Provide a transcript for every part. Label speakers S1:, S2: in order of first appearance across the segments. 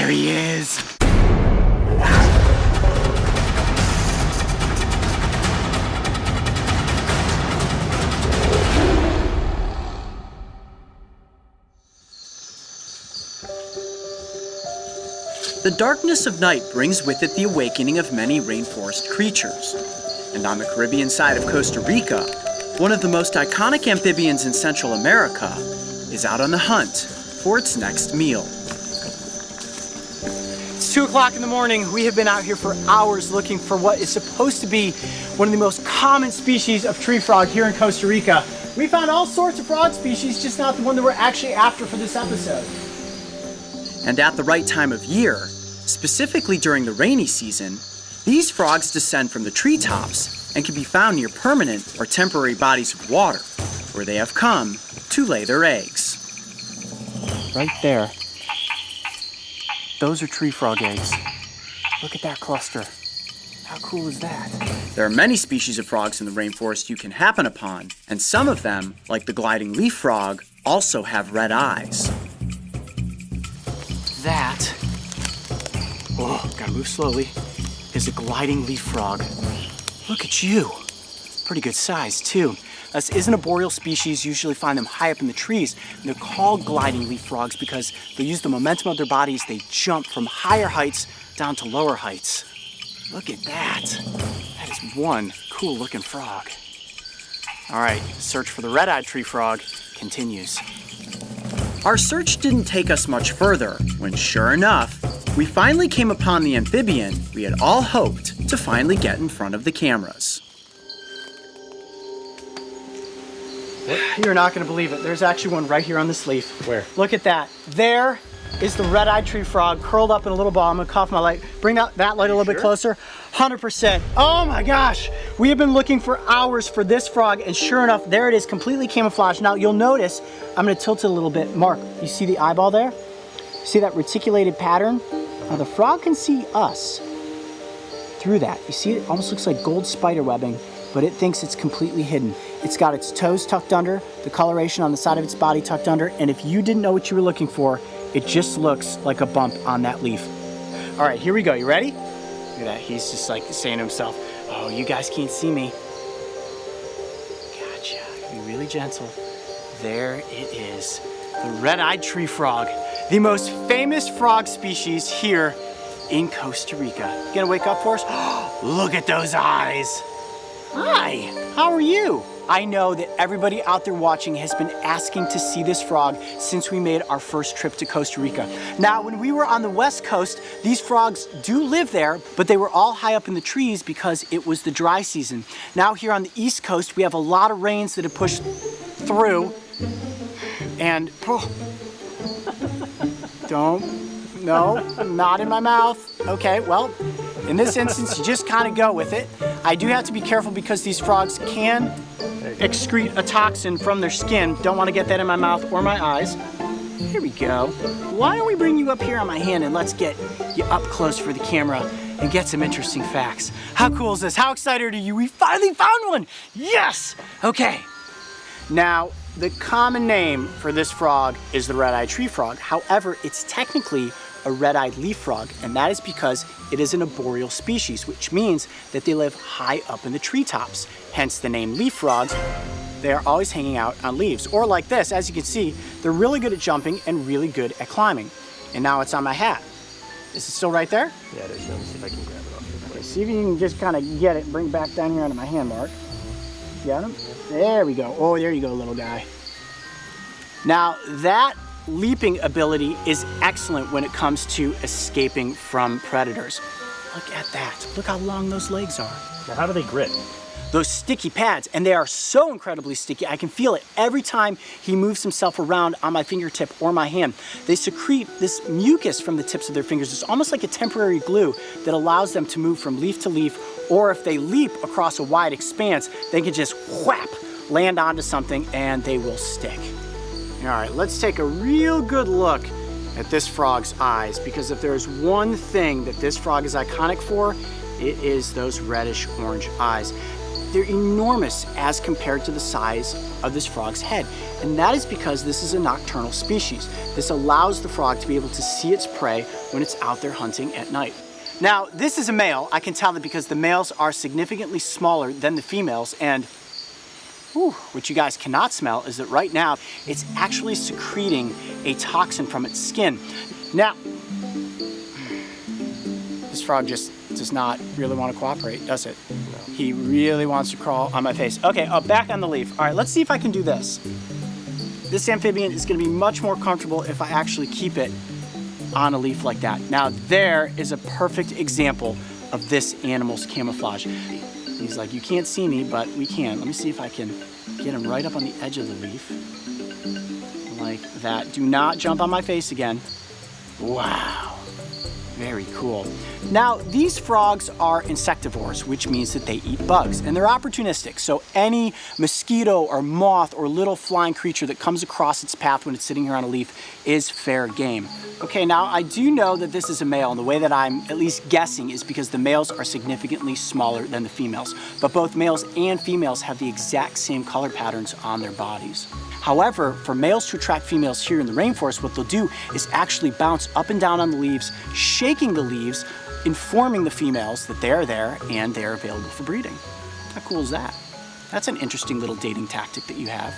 S1: There he is. The darkness of night brings with it the awakening of many rainforest creatures. And on the Caribbean side of Costa Rica, one of the most iconic amphibians in Central America is out on the hunt for its next meal.
S2: It's 2 o'clock in the morning. We have been out here for hours looking for what is supposed to be one of the most common species of tree frog here in Costa Rica. We found all sorts of frog species, just not the one that we're actually after for this episode.
S1: And at the right time of year, specifically during the rainy season, these frogs descend from the treetops and can be found near permanent or temporary bodies of water, where they have come to lay their eggs.
S2: Right there. Those are tree frog eggs. Look at that cluster. How cool is that?
S1: There are many species of frogs in the rainforest you can happen upon, and some of them, like the gliding leaf frog, also have red eyes.
S2: That, oh, gotta move slowly, is a gliding leaf frog. Look at you. Pretty good size, too. This isn't a boreal species. You usually find them high up in the trees. And they're called gliding leaf frogs because they use the momentum of their bodies. They jump from higher heights down to lower heights. Look at that. That is one cool looking frog. All right, search for the red-eyed tree frog continues.
S1: Our search didn't take us much further when, sure enough, we finally came upon the amphibian we had all hoped to finally get in front of the cameras.
S2: You're not going to believe it. There's actually one right here on this leaf.
S3: Where?
S2: Look at that. There is the red-eyed tree frog curled up in a little ball. I'm going to cough my light. Bring that light a little bit closer. 100%. Oh my gosh. We have been looking for hours for this frog, and sure enough, there it is, completely camouflaged. Now, you'll notice, I'm going to tilt it a little bit. Mark, you see the eyeball there? See that reticulated pattern? Now, the frog can see us through that. You see, it almost looks like gold spider webbing, but it thinks it's completely hidden. It's got its toes tucked under, the coloration on the side of its body tucked under, and if you didn't know what you were looking for, it just looks like a bump on that leaf. All right, here we go. You ready? Look at that. He's just like saying to himself, oh, you guys can't see me. Gotcha. Be really gentle. There it is. The red-eyed tree frog, the most famous frog species here in Costa Rica. You gonna wake up for us? Look at those eyes. Hi, how are you? I know that everybody out there watching has been asking to see this frog since we made our first trip to Costa Rica. Now, when we were on the West Coast, these frogs do live there, but they were all high up in the trees because it was the dry season. Now here on the East Coast, we have a lot of rains that have pushed through, and no, not in my mouth. Okay, well, in this instance, you just kind of go with it. I do have to be careful because these frogs can excrete a toxin from their skin. Don't want to get that in my mouth or my eyes. Here we go. Why don't we bring you up here on my hand and let's get you up close for the camera and get some interesting facts. How cool is this? How excited are you? We finally found one! Yes! Okay. Now, the common name for this frog is the red-eyed tree frog. However, it's technically a red-eyed leaf frog, and that is because it is an arboreal species, which means that they live high up in the treetops. Hence the name leaf frogs. They are always hanging out on leaves. Or like this, as you can see, they're really good at jumping and really good at climbing. And now it's on my hat. Is it still right there?
S3: Yeah, it is. Let me see if I can grab it off.
S2: Okay, see if you can just kind of get it and bring it back down here onto my hand, Mark. Got him? There we go. Oh, there you go, little guy. Now, that leaping ability is excellent when it comes to escaping from predators. Look at that. Look how long those legs are.
S3: Now, how do they grip?
S2: Those sticky pads, and they are so incredibly sticky. I can feel it every time he moves himself around on my fingertip or my hand. They secrete this mucus from the tips of their fingers. It's almost like a temporary glue that allows them to move from leaf to leaf, or if they leap across a wide expanse, they can just whap, land onto something, and they will stick. All right, let's take a real good look at this frog's eyes, because if there's one thing that this frog is iconic for, it is those reddish orange eyes. they're enormous as compared to the size of this frog's head. And that is because this is a nocturnal species. This allows the frog to be able to see its prey when it's out there hunting at night. Now, this is a male. I can tell that because the males are significantly smaller than the females, and what you guys cannot smell is that right now it's actually secreting a toxin from its skin. Now, this frog just does not really want to cooperate, does it? No. He really wants to crawl on my face. Okay, back on the leaf. All right, let's see if I can do this. This amphibian is going to be much more comfortable if I actually keep it on a leaf like that. Now, there is a perfect example of this animal's camouflage. He's like, you can't see me, but we can. Let me see if I can get him right up on the edge of the leaf. Like that. Do not jump on my face again. Wow. Very cool. Now, these frogs are insectivores, which means that they eat bugs, and they're opportunistic. So any mosquito or moth or little flying creature that comes across its path when it's sitting here on a leaf is fair game. Okay, now I do know that this is a male, and the way that I'm at least guessing is because the males are significantly smaller than the females. But both males and females have the exact same color patterns on their bodies. However, for males to attract females here in the rainforest, what they'll do is actually bounce up and down on the leaves, shaking the leaves, informing the females that they're there and they're available for breeding. How cool is that? That's an interesting little dating tactic that you have.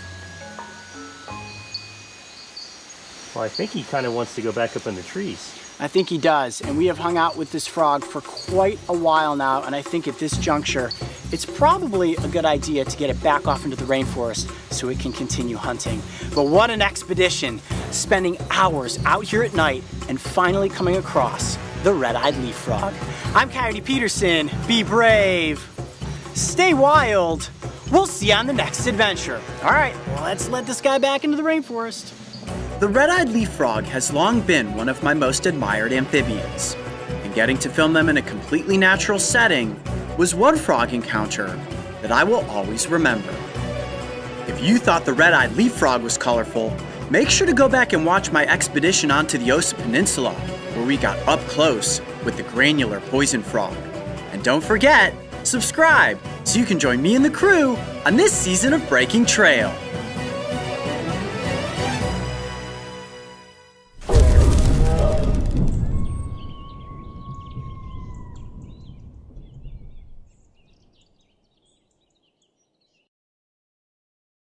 S3: Well, I think he kind of wants to go back up in the trees.
S2: I think he does, and we have hung out with this frog for quite a while now, and I think at this juncture, it's probably a good idea to get it back off into the rainforest so it can continue hunting. But what an expedition, spending hours out here at night and finally coming across the red-eyed leaf frog. I'm Coyote Peterson. Be brave, stay wild. We'll see you on the next adventure. All right, well, let's let this guy back into the rainforest.
S1: The red-eyed leaf frog has long been one of my most admired amphibians, and getting to film them in a completely natural setting was one frog encounter that I will always remember. If you thought the red-eyed leaf frog was colorful, make sure to go back and watch my expedition onto the Osa Peninsula, where we got up close with the granular poison frog. And don't forget, subscribe so you can join me and the crew on this season of Breaking Trail.